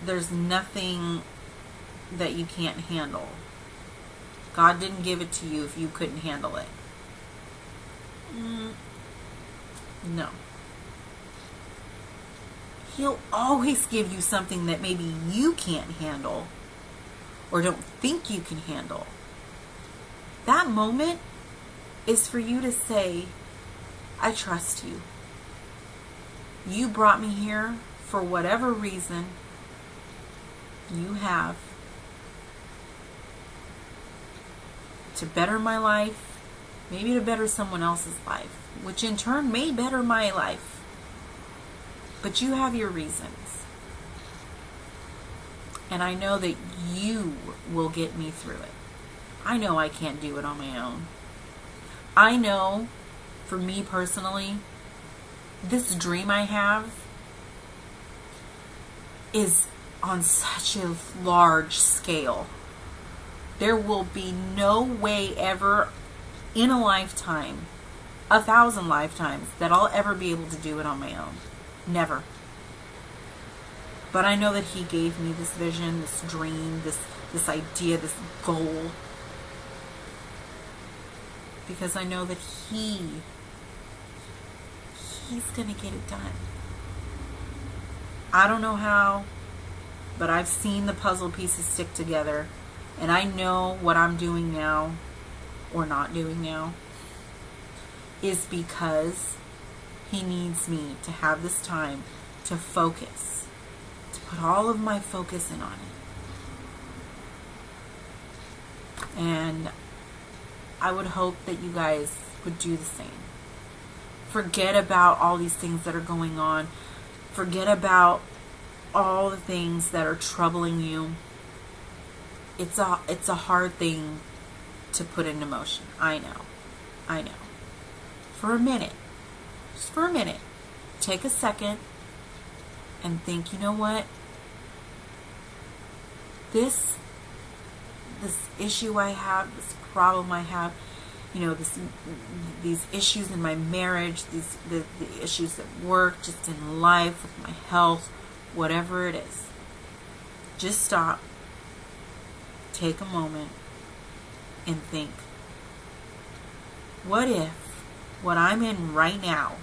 there's nothing that you can't handle. God didn't give it to you if you couldn't handle it. No. He'll always give you something that maybe you can't handle or don't think you can handle. That moment is for you to say, I trust you. You brought me here for whatever reason you have to better my life, maybe to better someone else's life, which in turn may better my life. But you have your reasons. And I know that you will get me through it. I know I can't do it on my own. I know, for me personally, this dream I have is on such a large scale. There will be no way ever in a lifetime, 1,000 lifetimes, that I'll ever be able to do it on my own. Never. But I know that He gave me this vision, this dream, this idea, this goal. Because I know that He's going to get it done. I don't know how, but I've seen the puzzle pieces stick together. And I know what I'm doing now, or not doing now, is because He needs me to have this time to focus, to put all of my focus in on it. And I would hope that you guys would do the same. Forget about all these things that are going on. Forget about all the things that are troubling you. It's a hard thing to put into motion. I know. For a minute, just for a minute, take a second and think, you know what? This issue I have, this problem I have, these issues in my marriage, the issues at work, just in life, with my health, whatever it is. Just stop. Take a moment and think, what if what I'm in right now,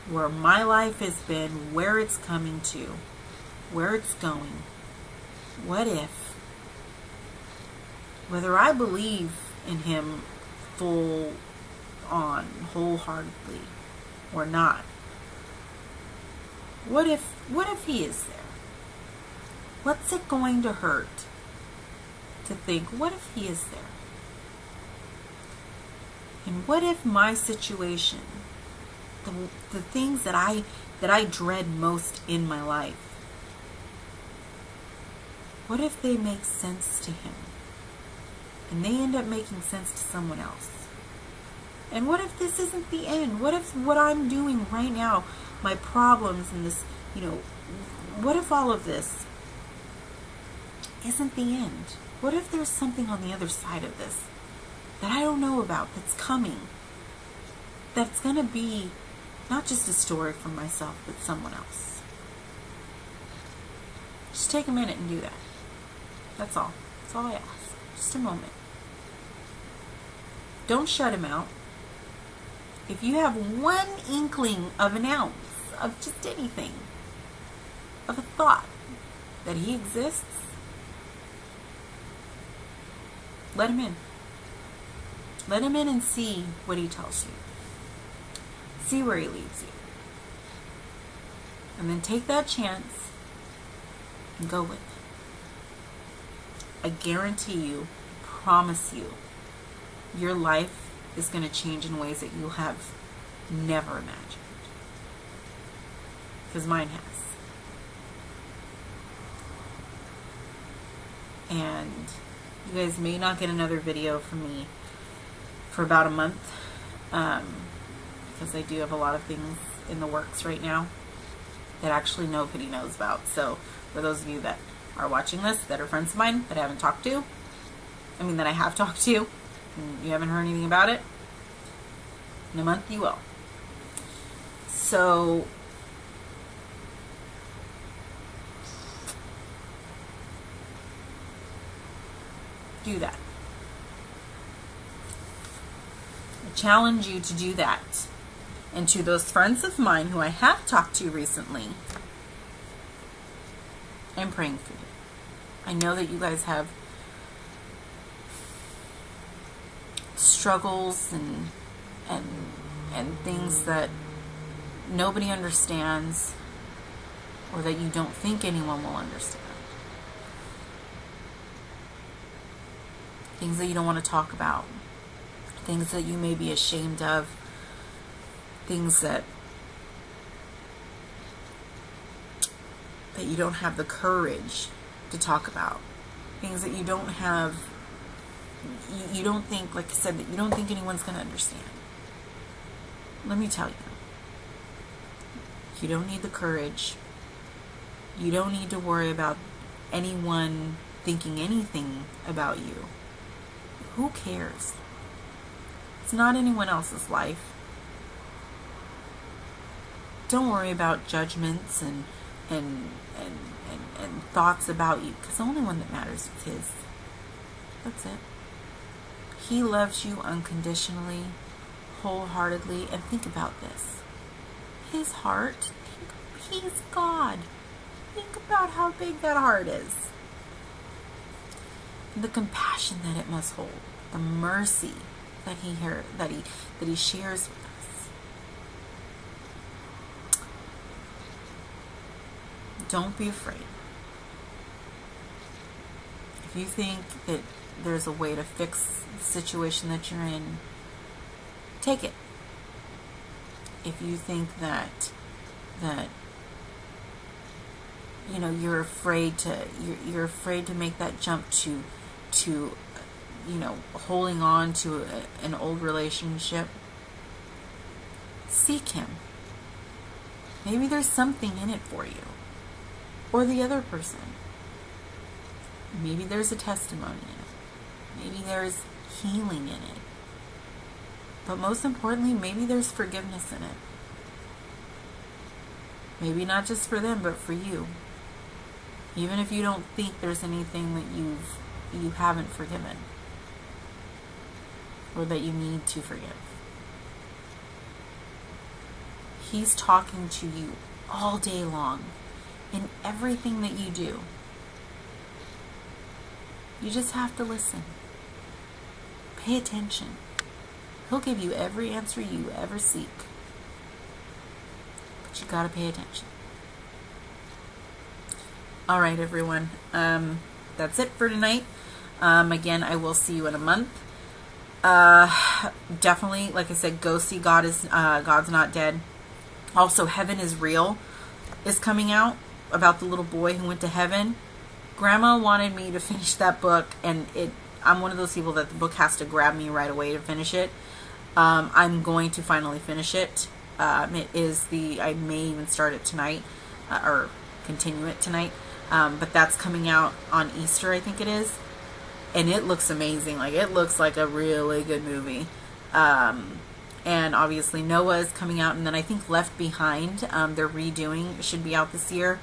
where my life has been, where it's coming to, where it's going, what if, whether I believe in Him full on, wholeheartedly, or not, what if He is there? What's it going to hurt to think, what if He is there? And what if my situation, the things that I dread most in my life, what if they make sense to Him? And they end up making sense to someone else? And what if this isn't the end? What if what I'm doing right now, my problems and this, what if all of this isn't the end? What if there's something on the other side of this that I don't know about, that's coming, that's going to be not just a story for myself, but someone else? Just take a minute and do that. That's all. That's all I ask. Just a moment. Don't shut Him out. If you have one inkling of an ounce of just anything, of a thought that He exists, let Him in. Let Him in and see what He tells you. See where He leads you. And then take that chance and go with it. I guarantee you, promise you, your life is going to change in ways that you have never imagined. Because mine has. And you guys may not get another video from me for about a month, because I do have a lot of things in the works right now that actually nobody knows about. So for those of you that are watching this, that are friends of mine that I haven't talked to, that I have talked to, and you haven't heard anything about it, in a month you will. So do that. I challenge you to do that. And to those friends of mine who I have talked to recently, I'm praying for you. I know that you guys have struggles and things that nobody understands, or that you don't think anyone will understand. Things that you don't want to talk about. Things that you may be ashamed of. Things that you don't have the courage to talk about. Things that you don't have, you don't think, like I said, that you don't think anyone's going to understand. Let me tell you, you don't need the courage. You don't need to worry about anyone thinking anything about you. Who cares? It's not anyone else's life. Don't worry about judgments and thoughts about you, because the only one that matters is His. That's it. He loves you unconditionally, wholeheartedly, and think about this. His heart, He's God. Think about how big that heart is. The compassion that it must hold, the mercy that He shares with us. Don't be afraid. If you think that there's a way to fix the situation that you're in, take it. If you think that you're afraid to make that jump to holding on to an old relationship, seek Him. Maybe there's something in it for you, or the other person. Maybe there's a testimony in it. Maybe there's healing in it. But most importantly, maybe there's forgiveness in it. Maybe not just for them, but for you. Even if you don't think there's anything that you haven't forgiven, or that you need to forgive. He's talking to you all day long in everything that you do. You just have to listen. Pay attention. He'll give you every answer you ever seek. But you gotta pay attention. All right, everyone. That's it for tonight. Again, I will see you in a month. Definitely, like I said, go see God's Not Dead. Also, Heaven is Real is coming out, about the little boy who went to heaven. Grandma wanted me to finish that book, and I'm one of those people that the book has to grab me right away to finish it. I'm going to finally finish it. I may even start it tonight, or continue it tonight. But that's coming out on Easter, I think it is. And it looks amazing. Like, it looks like a really good movie. And obviously Noah is coming out, and then I think Left Behind, they're redoing, should be out this year.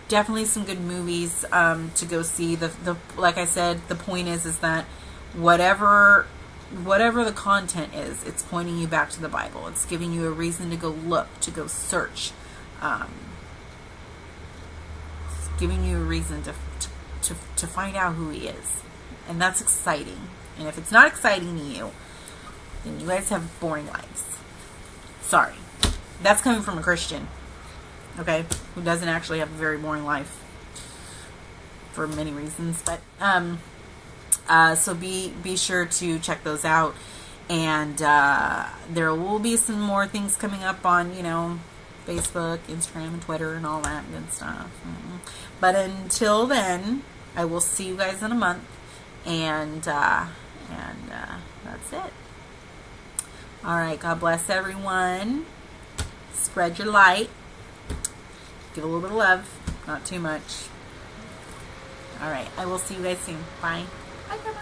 Definitely some good movies to go see. The like I said, the point is that whatever the content is, it's pointing you back to the Bible. It's giving you a reason to go look, to go search. It's giving you a reason to find out who He is. And that's exciting. And if it's not exciting to you, then you guys have boring lives. Sorry. That's coming from a Christian. Okay? Who doesn't actually have a very boring life. For many reasons. But, so be sure to check those out. And, there will be some more things coming up on, Facebook, Instagram, and Twitter, and all that good stuff. But until then, I will see you guys in a month. And that's it. All right. God bless everyone. Spread your light. Give a little bit of love. Not too much. All right. I will see you guys soon. Bye. Bye, Grandma.